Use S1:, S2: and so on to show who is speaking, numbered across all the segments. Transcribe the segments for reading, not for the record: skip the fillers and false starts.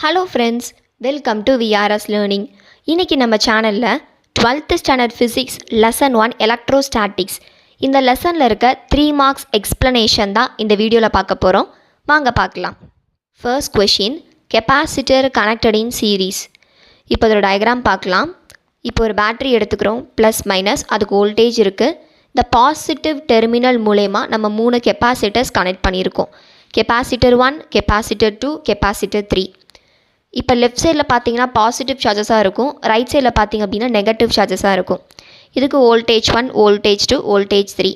S1: Hello friends, welcome to VRS learning. இன்றைக்கி நம்ம சேனலில் 12th standard physics lesson 1 electrostatics இந்த லெசனில் இருக்க 3 மார்க்ஸ் எக்ஸ்ப்ளனேஷன் தான் இந்த வீடியோவில் பார்க்க போகிறோம். வாங்க பார்க்கலாம். First question, capacitor connected in series. இப்போ அதோட டயக்ராம் பார்க்கலாம். இப்போ ஒரு பேட்ரி எடுத்துக்கிறோம், ப்ளஸ் மைனஸ், அதுக்கு வோல்டேஜ் இருக்குது. இந்த பாசிட்டிவ் டெர்மினல் மூலயமா நம்ம 3 கெப்பாசிட்டர்ஸ் கனெக்ட் பண்ணியிருக்கோம். Capacitor 1, capacitor 2, capacitor 3. இப்போ லெஃப்ட் சைடில் பார்த்தீங்கன்னா பாசிட்டிவ் சார்ஜஸாக இருக்கும், ரைட் சைடில் பார்த்தீங்க அப்படின்னா நெகட்டிவ் சார்ஜஸாக இருக்கும். இதுக்கு வோல்டேஜ் 1, வோல்டேஜ் 2, வோல்டேஜ் 3.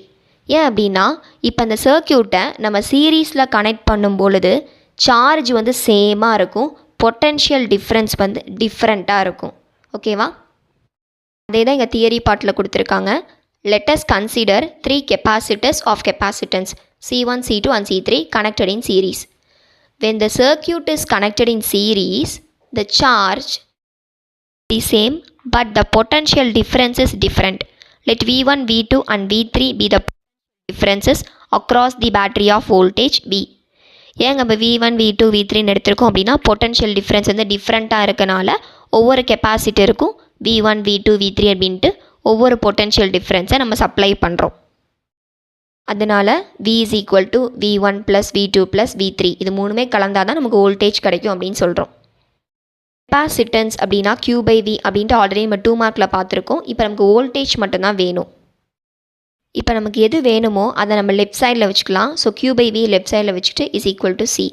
S1: ஏன் அப்படின்னா இப்போ அந்த சர்க்கியூட்டை நம்ம சீரீஸில் கனெக்ட் பண்ணும் பொழுது சார்ஜ் வந்து சேமாக இருக்கும், பொட்டென்ஷியல் டிஃப்ரென்ஸ் வந்து டிஃப்ரெண்ட்டாக இருக்கும். ஓகேவா? அதே தான் இங்கே தியரி பார்ட்டில் கொடுத்துருக்காங்க. Let us consider 3 capacitors of capacitance C1, C2 and C3 connected in series. When the circuit is connected in series, the charge is the same but the potential difference is different. Let V1, V2 and V3 be the differences across the battery of voltage V. ஏங்க நம்ம V1, V2, V3 எடுத்திருக்கோம் அப்படின்னா potential difference வந்து டிஃப்ரெண்ட்டாக இருக்கனால ஒவ்வொரு கெப்பாசிட்டருக்கும் V1, V2, V3 அப்படின்ட்டு ஒவ்வொரு பொட்டன்ஷியல் டிஃப்ரென்ஸை நம்ம சப்ளை பண்ணுறோம். அதனால் V is equal to V1 plus V2 plus V3 இது மூணுமே கலந்தால் தான் நமக்கு வோல்டேஜ் கிடைக்கும் அப்படின்னு சொல்கிறோம். கெப்பாசிட்டன்ஸ் அப்படின்னா Q by V அப்படின்ட்டு ஆல்ரெடி நம்ம 2 மார்க்கில் பார்த்துருக்கோம். இப்போ நமக்கு வோல்டேஜ் மட்டும்தான் வேணும். இப்போ நமக்கு எது வேணுமோ அதை நம்ம லெஃப்ட் சைடில் வச்சுக்கலாம். So Q by V left சைடில் வச்சுட்டு is equal to C.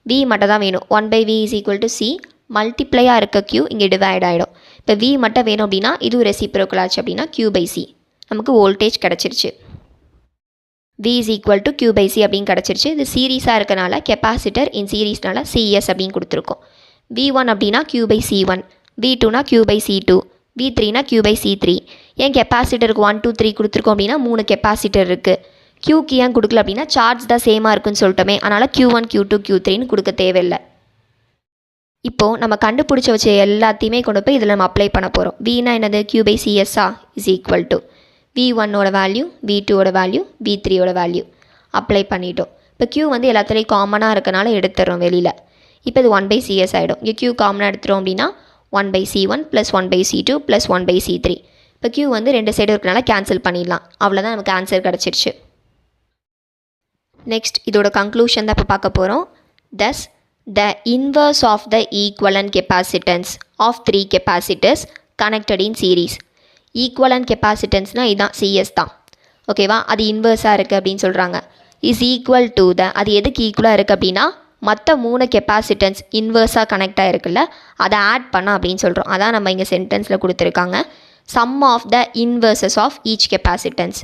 S1: V மட்டும் தான் வேணும். 1 by V is equal to C. மல்டிப்ளையாக இருக்க Q இங்கே டிவைட் ஆகிடும். இப்போ V மட்டும் வேணும் அப்படின்னா இது ரெசிப்ரோக்கல் ஆச்சு அப்படின்னா Q by C நமக்கு வோல்டேஜ் கிடச்சிருச்சு. V is equal to Q by C அப்படின்னு கிடச்சிருச்சு. இது சீரீஸாக இருக்கனால கெப்பாசிட்டர் இன் சீரீஸ்னால CS அப்படின்னு கொடுத்துருக்கோம். V1 அப்படின்னா Q by C1, V2னா Q by C2, V3னா Q by C3. ஏன் கெப்பாசிட்டருக்கு 1, 2, 3 கொடுத்துருக்கோம் அப்படின்னா 3 கெப்பாசிட்டர் இருக்குது. Qக்கு ஏன் கொடுக்கல அப்படின்னா சார்ஜ் தான் சேமாக இருக்குன்னு சொல்லிட்டோமே, அதனால் Q1, Q2, Q3ன்னு கொடுக்க தேவையில்லை. இப்போது நம்ம கண்டுபிடிச்ச வச்ச எல்லாத்தையுமே கொண்டு போய் இதில் நம்ம அப்ளை பண்ண போகிறோம். Vனா என்னது? Q by CSஆ இஸ் ஈக்குவல் டு V1ஓட வேல்யூ, V2ஓட வேல்யூ, V3ஓட வேல்யூ அப்ளை பண்ணிட்டோம். இப்போ Q வந்து எல்லாத்துலேயும் காமனாக இருக்கனால எடுத்துடுறோம் வெளியில். இப்போ இது 1 by CS ஆகிடும். இங்கே Q காமனாக எடுத்துகிறோம் அப்படின்னா 1 by C1 plus 1 by C2 plus 1 by C3. இப்போ Q வந்து ரெண்டு சைடு இருக்கனால கேன்சல் பண்ணிடலாம். அவ்வளோதான் நமக்கு ஆன்சர் கிடச்சிருச்சு. நெக்ஸ்ட் இதோட கன்க்ளூஷன் தான் இப்போ பார்க்க போகிறோம். Thus, the inverse of the equivalent capacitance of 3 capacitors connected in series. Equivalent கெப்பாசிட்டன்ஸ்னால் இதுதான் CS தான். ஓகேவா? அது இன்வர்ஸாக இருக்குது அப்படின்னு சொல்கிறாங்க. இஸ் ஈக்குவல் டு த, அது எதுக்கு ஈக்குவலாக இருக்குது அப்படின்னா மற்ற 3 கெப்பாசிட்டன்ஸ் இன்வர்ஸாக கனெக்ட் ஆகிருக்குல்ல, அதை ஆட் பண்ண அப்படின்னு சொல்கிறோம். அதான் நம்ம இங்கே சென்டென்ஸில் கொடுத்துருக்காங்க. Sum of the inverses of each capacitance.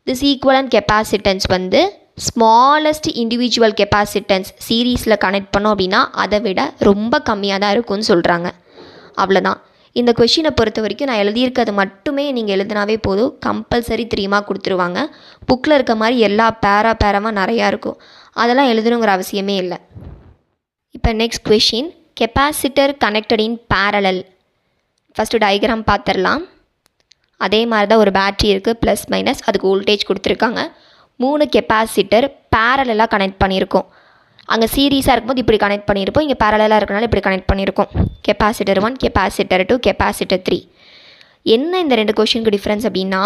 S1: This equivalent capacitance வந்து ஸ்மாலஸ்ட் இண்டிவிஜுவல் கெப்பாசிட்டன்ஸ் சீரீஸில் கனெக்ட் பண்ணோம் அப்படின்னா அதை விட ரொம்ப கம்மியாக தான் இருக்கும்னு சொல்கிறாங்க. அவ்வளோதான். இந்த கொஷினை பொறுத்த வரைக்கும் நான் எழுதியிருக்கிறது மட்டுமே நீங்கள் எழுதினாவே போதும். கம்பல்சரி 3 மார்க் கொடுத்துருவாங்க. புக்கில் இருக்க மாதிரி எல்லா பேராக நிறையா இருக்கும், அதெல்லாம் எழுதணுங்கிற அவசியமே இல்லை. இப்போ நெக்ஸ்ட் கொஷின், கெப்பாசிட்டர் கனெக்டட் இன் பேரலல். ஃபஸ்ட்டு டயக்ராம் பார்த்துடலாம். அதே மாதிரி தான் ஒரு பேட்ரி இருக்குது, ப்ளஸ் மைனஸ், அதுக்கு வோல்டேஜ் கொடுத்துருக்காங்க. 3 கெப்பாசிட்டர் பேரலாக கனெக்ட் பண்ணியிருக்கோம். அங்கே சீரீஸாக இருக்கும்போது இப்படி கனெக்ட் பண்ணியிருப்போம், இங்கே பேரலாக இருக்கனால இப்படி கனெக்ட் பண்ணியிருக்கோம். Capacitor 1, capacitor 2, capacitor 3. என்ன இந்த 2 கொஷினுக்கு டிஃப்ரென்ஸ் அப்படின்னா,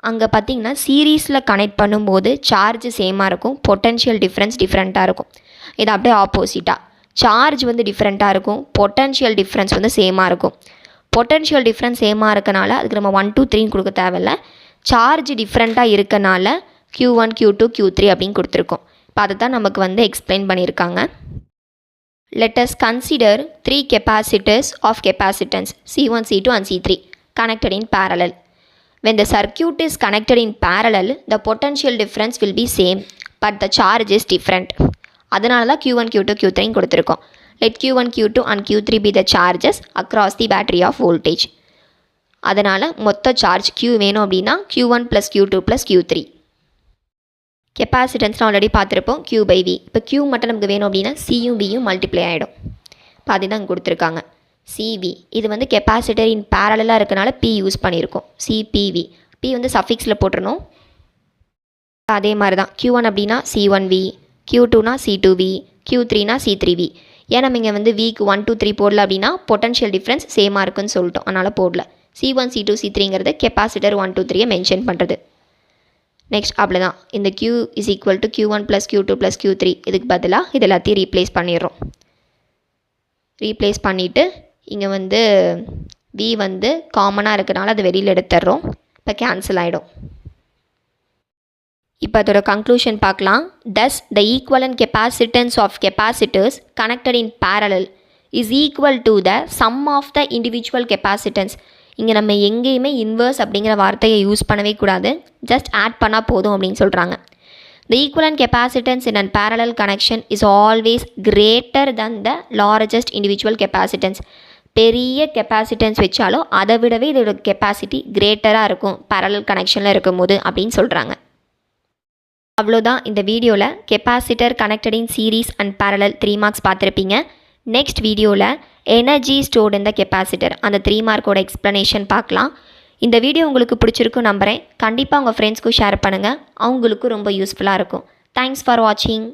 S1: அங்கே பார்த்தீங்கன்னா சீரீஸில் கனெக்ட் பண்ணும்போது சார்ஜ் சேமாக இருக்கும், பொட்டன்ஷியல் டிஃப்ரென்ஸ் டிஃப்ரெண்ட்டாக இருக்கும். இது அப்படியே ஆப்போசிட்டாக சார்ஜ் வந்து டிஃப்ரெண்ட்டாக இருக்கும், பொட்டன்ஷியல் டிஃப்ரென்ஸ் வந்து சேமாக இருக்கும். பொட்டன்ஷியல் டிஃப்ரென்ஸ் சேமாக இருக்கனால அதுக்கு நம்ம 1, 2, 3 கொடுக்க தேவையில்ல. சார்ஜ் டிஃப்ரெண்ட்டாக இருக்கனால Q1, Q2, Q3 அப்படின்னு கொடுத்துருக்கோம். இப்போ அதை தான் நமக்கு வந்து எக்ஸ்பிளைன் பண்ணியிருக்காங்க. Let us consider 3 capacitors of capacitance C1, C2 and C3 connected in parallel. When the circuit is connected in parallel, the potential difference will be same but the charge is different. அதனால தான் Q1, Q2, Q3 கொடுத்துருக்கோம். Let Q1, Q2 and Q3 be the charges across the battery of voltage. அதனால் மொத்த charge Q வேணும் அப்படின்னா Q1 plus Q2 plus Q3. கெப்பாசிட்டன்ஸ்லாம் already பார்த்துருப்போம், Q by V. இப்போ Q மட்டும் நமக்கு வேணும் அப்படின்னா Cயும் Vயும் மல்டிப்ளை ஆகிடும். இப்போ அதே தான் கொடுத்துருக்காங்க. CV இது வந்து கெப்பாசிட்டர் இன் பேரலாக இருக்கனால P யூஸ் பண்ணியிருக்கோம். CPV, P வந்து சஃபிக்ஸில் போட்டுருணும். அதே மாதிரி தான் Q1 அப்படின்னா C1V, Q2னா C2V, Q3னா C3V. ஏன் நம்ம இங்கே வந்து வீக் 1 2 3 போடல அப்படின்னா பொட்டன்ஷியல் டிஃப்ரென்ஸ் சேமாக இருக்குன்னு சொல்லிட்டோம், அதனால் போடல. C1 C2 C3ங்கிறது கெப்பாசிட்டர் 1 2 3 மென்ஷன் பண்ணுறது. நெக்ஸ்ட் அவ்வளோதான். இந்த Q is equal to Q1 + Q2 + Q3 இதுக்கு பதிலாக இது எல்லாத்தையும் ரீப்ளேஸ் பண்ணிடுறோம். ரீப்ளேஸ் பண்ணிவிட்டு இங்கே வந்து V வந்து காமனாக இருக்கிறனால அது வெளியில் எடுத்துடுறோம். இப்போ கேன்சல் ஆகிடும். இப்போ அதோட கன்க்ளூஷன் பார்க்கலாம். Thus the equivalent capacitance of capacitors connected in parallel is equal to the sum of the individual capacitance. இங்கே நம்ம எங்கேயுமே இன்வர்ஸ் அப்படிங்கிற வார்த்தையை யூஸ் பண்ணவே கூடாது, ஜஸ்ட் ஆட் பண்ணால் போதும் அப்படின்னு சொல்கிறாங்க. The equivalent capacitance in a parallel connection is always greater than the largest individual capacitance. பெரிய கெப்பாசிட்டன்ஸ் வச்சாலும் அதை விடவே இதோட கெப்பாசிட்டி கிரேட்டராக இருக்கும் parallel கனெக்ஷனில் இருக்கும்போது அப்படின்னு சொல்கிறாங்க. அவ்வளோதான். இந்த வீடியோவில் capacitor connected in series and parallel 3 marks பார்த்துருப்பீங்க. நெக்ஸ்ட் வீடியோவில் எனர்ஜி ஸ்டோர்ட் இந்த கெப்பாசிட்டர் அந்த 3 மார்க்கோட எக்ஸ்ப்ளனேஷன் பார்க்கலாம். இந்த வீடியோ உங்களுக்கு பிடிச்சிருக்கும் நம்புகிறேன். கண்டிப்பாக உங்கள் ஃப்ரெண்ட்ஸ்க்கும் ஷேர் பண்ணுங்கள், அவங்களுக்கும் ரொம்ப யூஸ்ஃபுல்லாக இருக்கும். தேங்க்ஸ் ஃபார் வாட்சிங்.